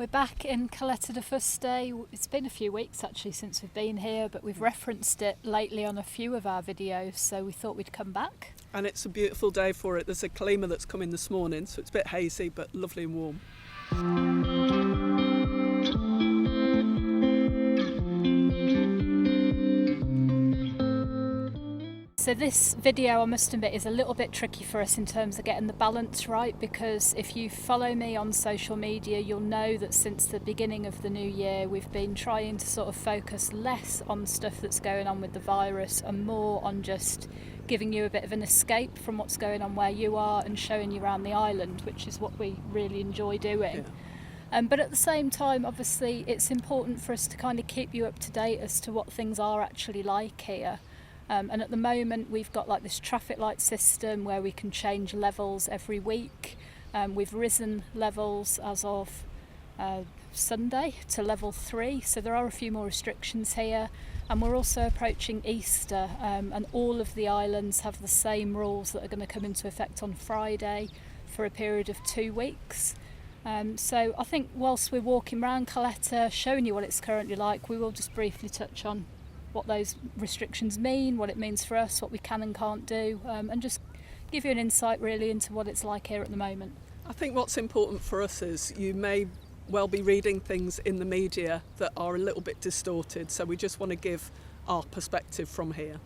We're back in Caleta de Fuste. It's been a few weeks actually since we've been here, but we've referenced it lately on a few of our videos, so we thought we'd come back. And it's a beautiful day for it. There's a Calima that's come in this morning, so it's a bit hazy but lovely and warm. So this video, I must admit, is a little bit tricky for us in terms of getting the balance right, because if you follow me on social media, you'll know that since the beginning of the new year, we've been trying to sort of focus less on stuff that's going on with the virus and more on just giving you a bit of an escape from what's going on where you are and showing you around the island, which is what we really enjoy doing. Yeah. But at the same time, obviously, it's important for us to kind of keep you up to date as to what things are actually like here. And at the moment we've got like this traffic light system where we can change levels every week. We've risen levels as of Sunday to level 3, so there are a few more restrictions here, and we're also approaching Easter, and all of the islands have the same rules that are going to come into effect on Friday for a period of 2 weeks. So I think whilst we're walking around Caleta showing you what it's currently like, we will just briefly touch on what those restrictions mean, what it means for us, what we can and can't do, and just give you an insight really into what it's like here at the moment. I think what's important for us is you may well be reading things in the media that are a little bit distorted, so we just want to give our perspective from here.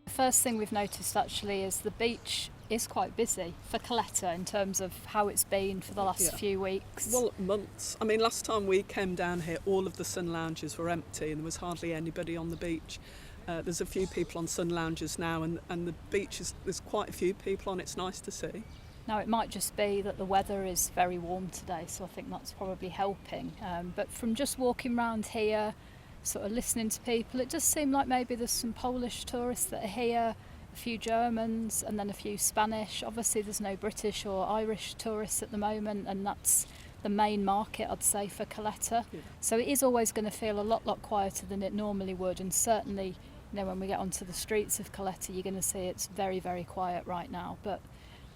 The first thing we've noticed actually is the beach is quite busy for Caleta in terms of how it's been for the last few weeks. Well, months. I mean, last time we came down here, all of the sun lounges were empty and there was hardly anybody on the beach. There's a few people on sun lounges now, and the beach there's quite a few people on. It's nice to see. Now, it might just be that the weather is very warm today, so I think that's probably helping. But from just walking around here, sort of listening to people, it does seem like maybe there's some Polish tourists that are here, a few Germans, and then a few Spanish. Obviously there's no British or Irish tourists at the moment, and that's the main market, I'd say, for Caleta. Yeah. So it is always going to feel a lot quieter than it normally would, and certainly, you know, when we get onto the streets of Caleta, you're going to see it's very quiet right now. But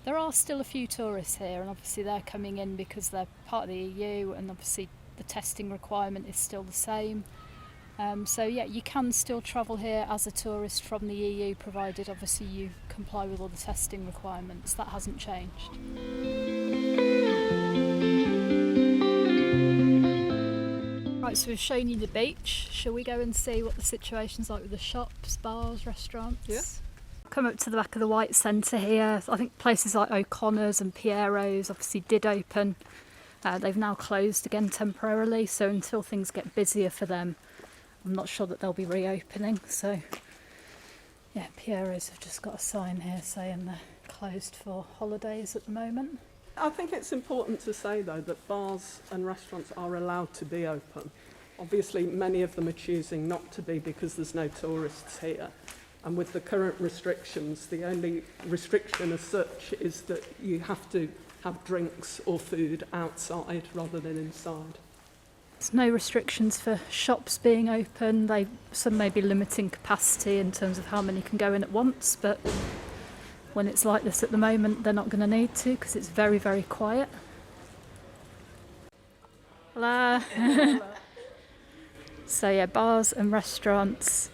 there are still a few tourists here, and obviously they're coming in because they're part of the EU, and obviously the testing requirement is still the same. So yeah, you can still travel here as a tourist from the EU, provided obviously you comply with all the testing requirements. That hasn't changed. Right, so we've shown you the beach. Shall we go and see what the situation's like with the shops, bars, restaurants? Yeah. Come up to the back of the White Centre here. I think places like O'Connor's and Piero's obviously did open. They've now closed again temporarily, so until things get busier for them, I'm not sure that they'll be reopening. So yeah, Piero's have just got a sign here saying they're closed for holidays at the moment. I think it's important to say though that bars and restaurants are allowed to be open. Obviously many of them are choosing not to be because there's no tourists here, and with the current restrictions, the only restriction as such is that you have to have drinks or food outside rather than inside. There's no restrictions for shops being open. Some may be limiting capacity in terms of how many can go in at once, but when it's like this at the moment, they're not going to need to because it's very quiet. Hello. So yeah, bars and restaurants,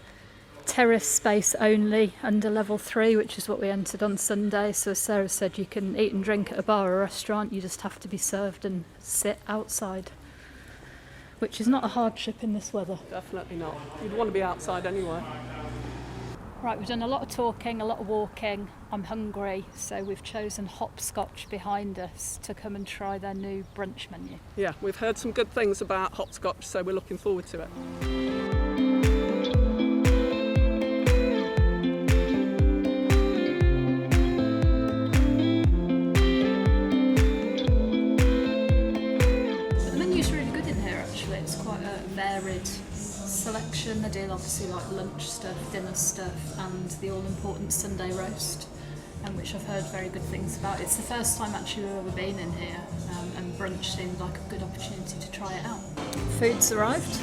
terrace space only under level 3, which is what we entered on Sunday. So as Sarah said, you can eat and drink at a bar or a restaurant, you just have to be served and sit outside, which is not a hardship in this weather. Definitely not. You'd want to be outside anyway. Right, we've done a lot of talking, a lot of walking. I'm hungry, so we've chosen Hopscotch behind us to come and try their new brunch menu. Yeah, we've heard some good things about Hopscotch, so we're looking forward to it. The menu's really good in here actually. It's quite a varied selection. They do obviously like lunch stuff, dinner stuff, and the all-important Sunday roast, which I've heard very good things about. It's the first time actually we've ever been in here, and brunch seemed like a good opportunity to try it out. Food's arrived.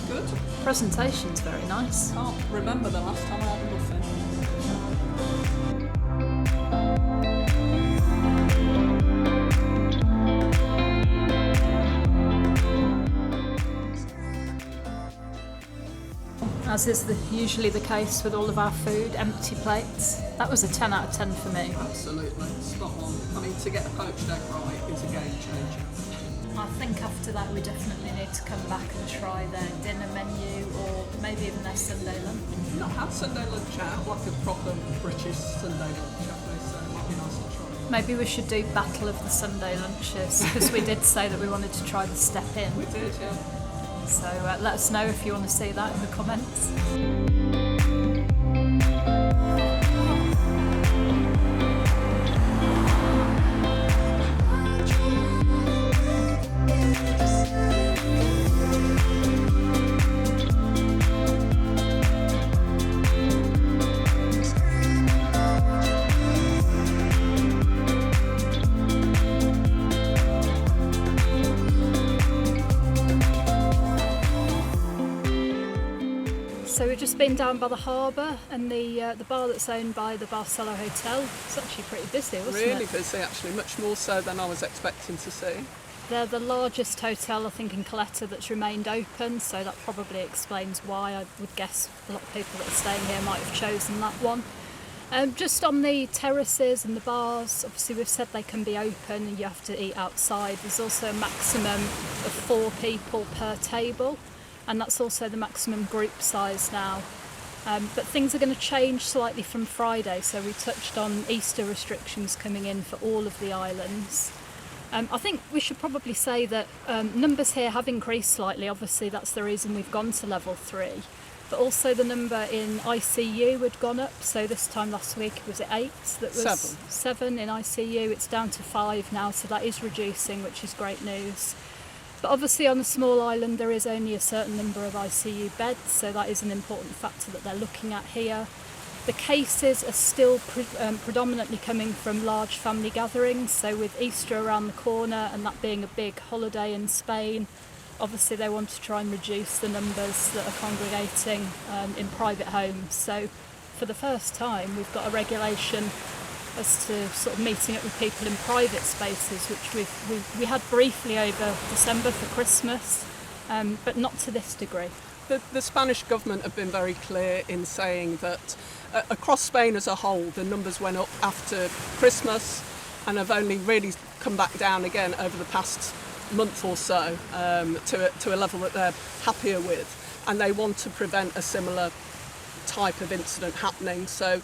Good. Presentation's very nice. Can't remember the last time I had a muffin. as is usually the case with all of our food, empty plates. That was a 10 out of 10 for me. Absolutely, spot on. I mean, to get a poached egg right is a game changer. I think after that we definitely need to come back and try their dinner menu or maybe even their Sunday lunch. I've not had Sunday lunch out, like a proper British Sunday lunch, have they? So it might be nice to try. Maybe we should do Battle of the Sunday Lunches, because we did say that we wanted to try the Step In. We did, yeah. So let us know if you want to see that in the comments. So we've just been down by the harbour, and the bar that's owned by the Barcelo Hotel. It's actually pretty busy, wasn't it? Really busy, actually, much more so than I was expecting to see. They're the largest hotel, I think, in Caleta that's remained open, so that probably explains why. I would guess a lot of people that are staying here might have chosen that one. Just on the terraces and the bars, obviously we've said they can be open and you have to eat outside. There's also a maximum of 4 people per table, and that's also the maximum group size now. But things are going to change slightly from Friday, so we touched on Easter restrictions coming in for all of the islands. I think we should probably say that numbers here have increased slightly. Obviously that's the reason we've gone to level 3, but also the number in ICU had gone up. So this time last week it was at 8, that was 7 in ICU. It's down to 5 now, so that is reducing, which is great news. But obviously on a small island there is only a certain number of ICU beds, so that is an important factor that they're looking at here. The cases are still predominantly coming from large family gatherings, so with Easter around the corner and that being a big holiday in Spain, obviously they want to try and reduce the numbers that are congregating in private homes. So for the first time we've got a regulation as to sort of meeting up with people in private spaces, which we had briefly over December for Christmas, but not to this degree. The Spanish government have been very clear in saying that across Spain as a whole the numbers went up after Christmas and have only really come back down again over the past month or so to a level that they're happier with, and they want to prevent a similar type of incident happening. So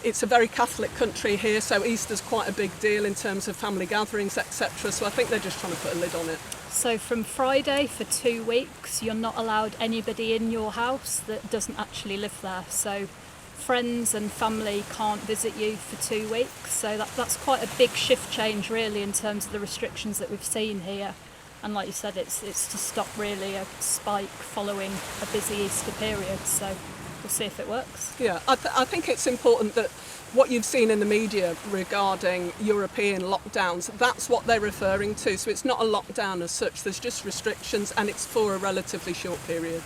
it's a very Catholic country here, so Easter's quite a big deal in terms of family gatherings, etc. So I think they're just trying to put a lid on it. So from Friday for 2 weeks, you're not allowed anybody in your house that doesn't actually live there. So friends and family can't visit you for 2 weeks. So that's quite a big shift change really in terms of the restrictions that we've seen here. And like you said, it's to stop really a spike following a busy Easter period. So we'll see if it works. Yeah, I think it's important that what you've seen in the media regarding European lockdowns, that's what they're referring to. So it's not a lockdown as such, there's just restrictions and it's for a relatively short period.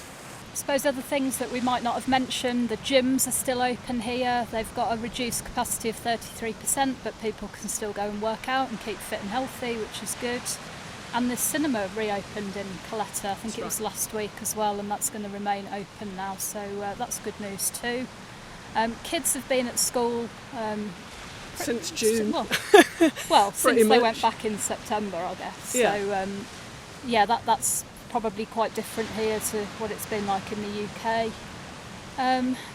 I suppose other things that we might not have mentioned, the gyms are still open here. They've got a reduced capacity of 33%, but people can still go and work out and keep fit and healthy, which is good. And the cinema reopened in Caleta, I think it was last week as well, and that's going to remain open now, so that's good news too. Kids have been at school since June. Well since much. They went back in September, I guess. Yeah. So that's probably quite different here to what it's been like in the UK.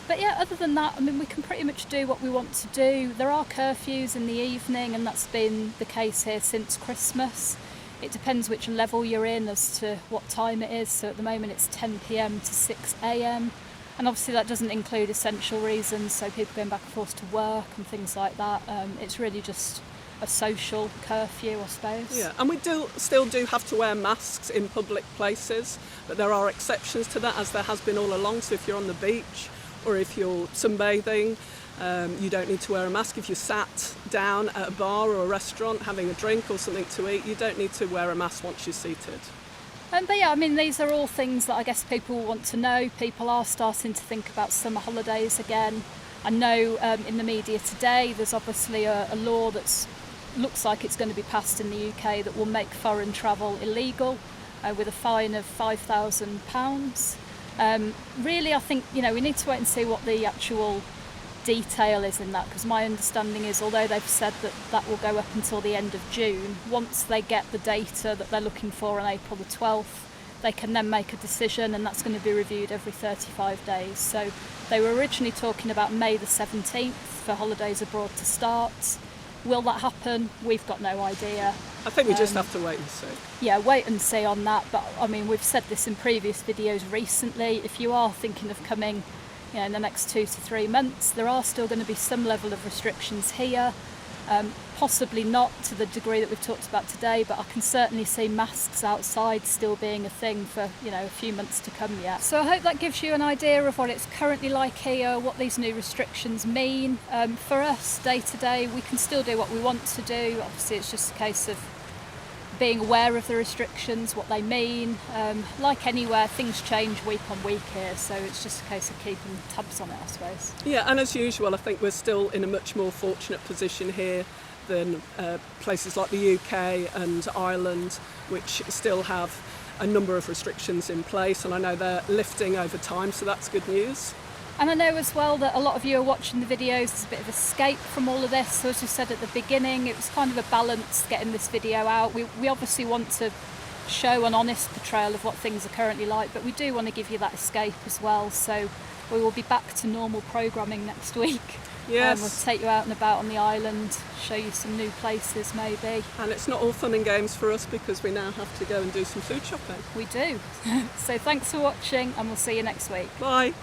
But yeah, other than that, I mean, we can pretty much do what we want to do. There are curfews in the evening, and that's been the case here since Christmas. It depends which level you're in as to what time it is. So at the moment it's 10 p.m. to 6 a.m. And obviously that doesn't include essential reasons, so people going back and forth to work and things like that. It's really just a social curfew, I suppose. Yeah, and we still do have to wear masks in public places, but there are exceptions to that, as there has been all along. So if you're on the beach or if you're sunbathing, you don't need to wear a mask. If you're sat down at a bar or a restaurant having a drink or something to eat, you don't need to wear a mask once you're seated. But yeah, I mean, these are all things that I guess people want to know. People are starting to think about summer holidays again. I know in the media today there's obviously a law that looks like it's going to be passed in the UK that will make foreign travel illegal with a fine of £5,000. Really, I think, you know, we need to wait and see what the actual detail is in that, because my understanding is, although they've said that that will go up until the end of June, once they get the data that they're looking for on April the 12th, they can then make a decision, and that's going to be reviewed every 35 days. So they were originally talking about May the 17th for holidays abroad to start. Will that happen? We've got no idea. I think we just have to wait and see. Yeah, wait and see on that. But I mean, we've said this in previous videos recently. If you are thinking of coming, you know, in the next 2 to 3 months, there are still going to be some level of restrictions here. Possibly not to the degree that we've talked about today, but I can certainly see masks outside still being a thing for, you know, a few months to come yet. So I hope that gives you an idea of what it's currently like here, what these new restrictions mean. For us, day to day, we can still do what we want to do. Obviously, it's just a case of being aware of the restrictions, what they mean. Like anywhere, things change week on week here, so it's just a case of keeping tabs on it, I suppose. Yeah, and as usual, I think we're still in a much more fortunate position here than places like the UK and Ireland, which still have a number of restrictions in place, and I know they're lifting over time, so that's good news. And I know as well that a lot of you are watching the videos, there's a bit of escape from all of this. So as we said at the beginning, it was kind of a balance getting this video out. We obviously want to show an honest portrayal of what things are currently like, but we do want to give you that escape as well. So we will be back to normal programming next week. Yes. We'll take you out and about on the island, show you some new places maybe. And it's not all fun and games for us, because we now have to go and do some food shopping. We do. So thanks for watching, and we'll see you next week. Bye.